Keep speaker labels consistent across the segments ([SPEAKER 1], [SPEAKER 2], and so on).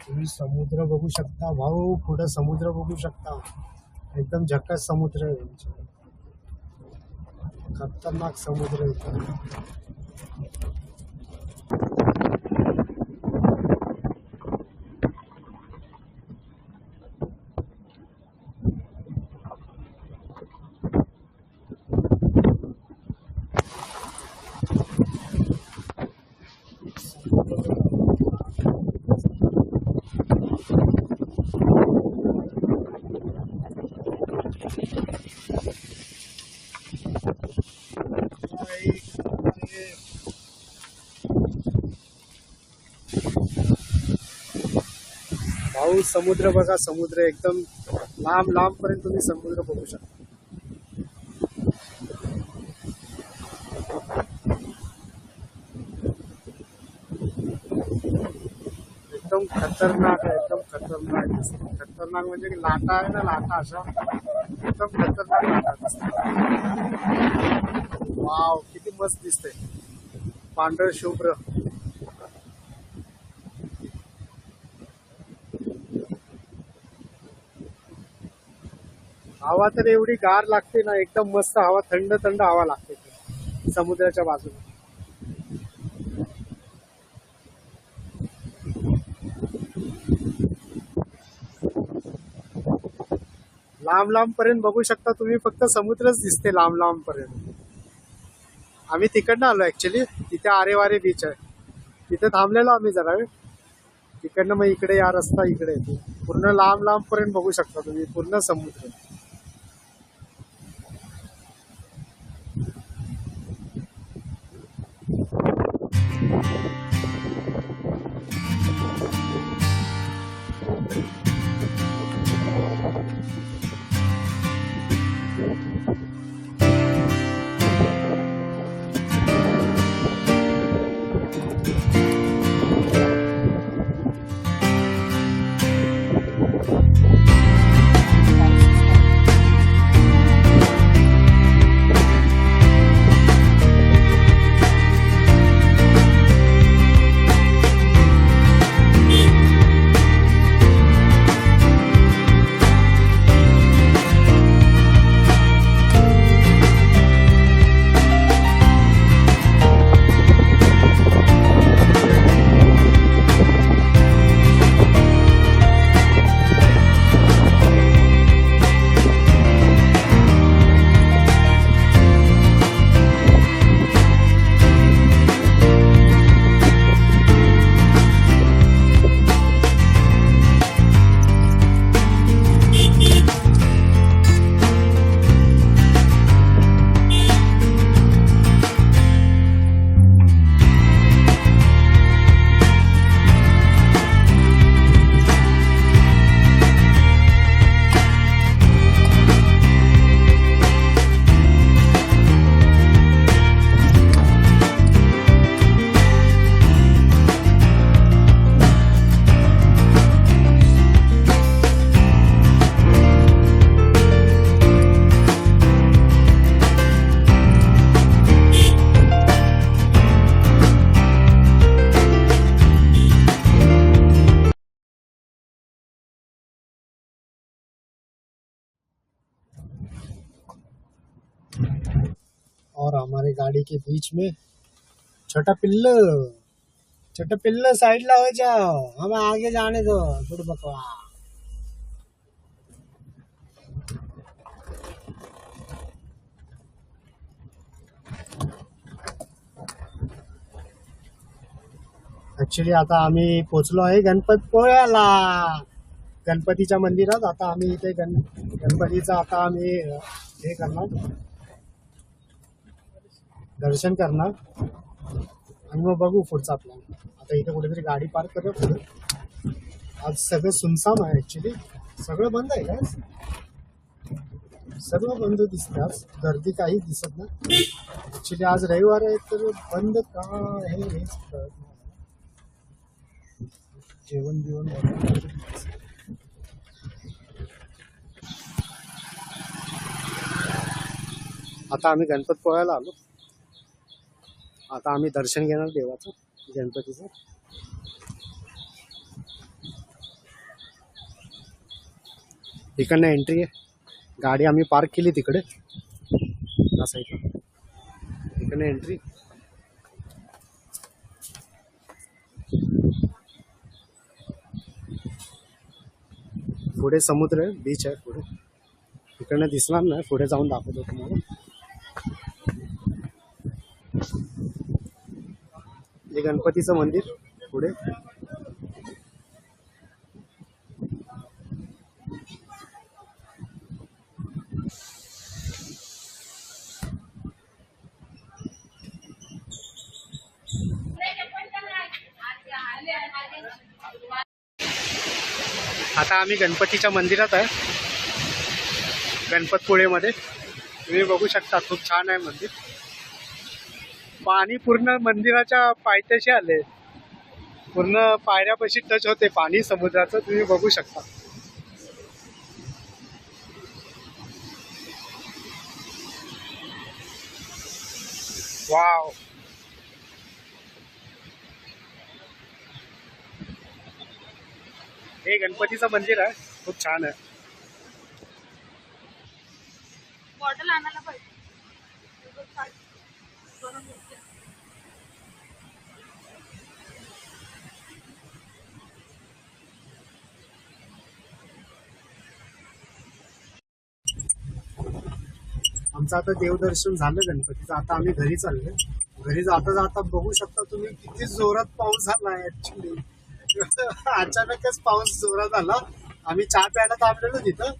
[SPEAKER 1] तुम्ही समुद्र बघू शकता भाऊ, पुढे समुद्र बघू शकता. एकदम झकास समुद्र आहे, खतरनाक समुद्र आहे. भाऊ समुद्र बघा, समुद्र एकदम लांब लांब पर्यंत तुम्ही समुद्र बघू शकता. एकदम खतरनाक आहे, एकदम खतरनाक. खतरनाक म्हणजे लाटा आहे ना, लाटा अशा एकदम खतरनाक लाटा दिसतात. वाव, किती मस्त दिसते, पांढर शुभ्र. हवा तर एवढी गार लागते ना, एकदम मस्त हवा, थंड थंड हवा लागते समुद्राच्या बाजूला. लांब लांब पर्यंत बघू शकता तुम्ही, फक्त समुद्रच दिसते लांब लांब पर्यंत. आम्ही तिकडनं आलो ऍक्च्युली, तिथे आरेवारे बीच आहे, तिथे थांबलेलो आम्ही जरा वेळ. तिकडनं मग इकडे या रस्ता इकडे येतो, पूर्ण लांब लांब पर्यंत बघू शकता तुम्ही, पूर्ण समुद्र. और हमारे गाड़ी के बीच में छोटा पिल्लू साइड ला हो जाओ, हमें आगे जाने दो, थोड़ी बकवा. ऍक्च्युली आता आम्ही पोचलो आहे गणपतपुळ्याला, गणपतीच्या मंदिरात. आता आम्ही इथे गणपतीचा आता आम्ही हे करणार, दर्शन करणार आणि मग बघू पुढचा प्लॅन. आता इथे कुठेतरी गाडी पार्क करूया पुढे. आज सगळं सुनसान आहे ऍक्च्युली, सगळं बंद आहे का, सर्व बंद दिसतं आज, गर्दी काही दिसत नाही ऍक्च्युली. आज रविवार आहे तर बंद का आहे हेच कळत नाही. जेवण बिवण आता आम्ही गणपतपुळ्याला आलो. आता आम्ही दर्शन घेणार देवाचं. गणपतीचं. इकडनं एंट्री आहे. गाडी आम्ही पार्क केली तिकडे त्या साईडला. इकडनं एंट्री. पुढे समुद्र आहे, बीच आहे पुढे. इकडनं दिसणार नाही, पुढे जाऊन दाखवतो तुम्हाला. हे गणपतीचं मंदिर पुढे. आता आम्ही गणपतीच्या मंदिरात आहे, गणपतपुळेमध्ये. तुम्ही बघू शकता, खूप छान आहे मंदिर. पाणी पूर्ण मंदिराच्या पायथ्याशी आले, पूर्ण पायऱ्यापाशी टच होते पाणी समुद्राचं. तुम्ही बघू शकता. वाव. हे गणपतीचं मंदिर आहे, खूप छान आहे.
[SPEAKER 2] बॉटल आणायला पाहिजे.
[SPEAKER 1] आमचं आता देवदर्शन झालं गणपतीचं. आता आम्ही घरी चाललोय. घरी जाता जाता बघू शकता तुम्ही किती जोरात पाऊस झाला आहे. ऍक्च्युली अचानकच पाऊस जोरात आला. आम्ही चहा प्यायला थांबलेलो तिथं.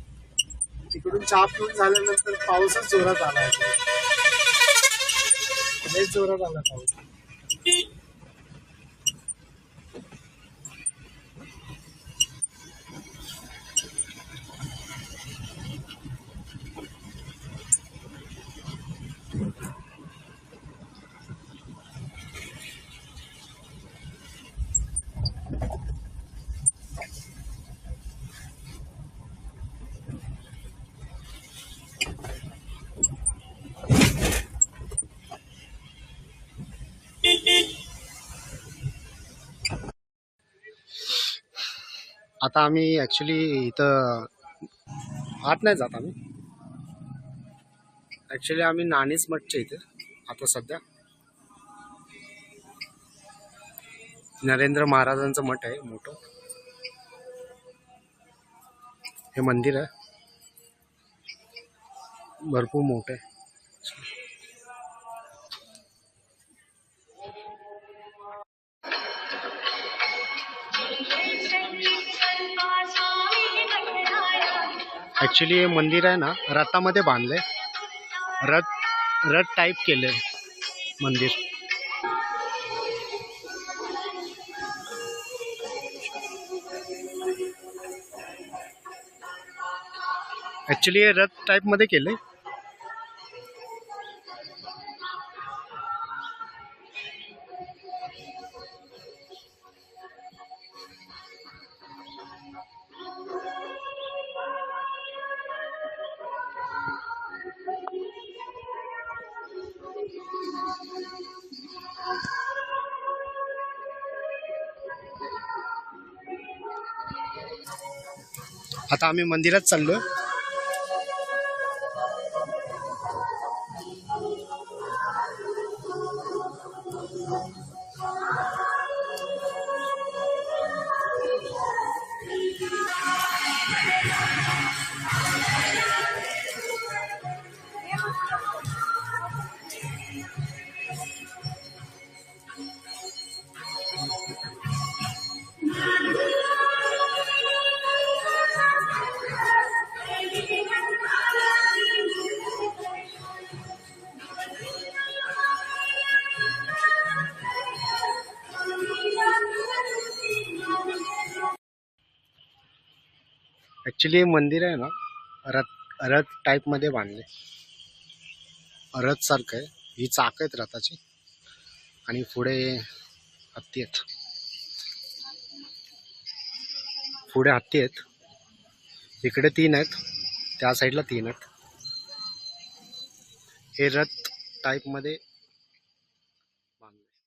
[SPEAKER 1] तिकडून चहा पिऊन झाल्यानंतर पाऊसच जोरात आला. लय जोरात आला पाऊस. आता आम्ही ऍक्च्युली इथं आत नाही जात आम्ही. ऍक्च्युली आम्ही नाणीच मठच्या इथे आता सध्या. नरेंद्र महाराजांचं मठ आहे मोठं. हे मंदिर आहे, भरपूर मोठं आहे. ऍक्च्युली हे मंदिर आहे ना, रथामध्ये बांधलंय. रथ टाईप केलंय मंदिर. ऍक्च्युली हे रथ टाईप मध्ये केलंय. आता आम्ही मंदिरात चाललोय. ऍक्च्युली मंदिर आहे ना, रथ टाईप मध्ये बांधले. रथ सारखं आहे. ही चाक आहेत रथाची आणि पुढे हत्ती आहेत. पुढे हत्ती आहेत. इकडे 3 आहेत, त्या साईडला 3 आहेत. हे रथ टाईप मध्ये बांधले.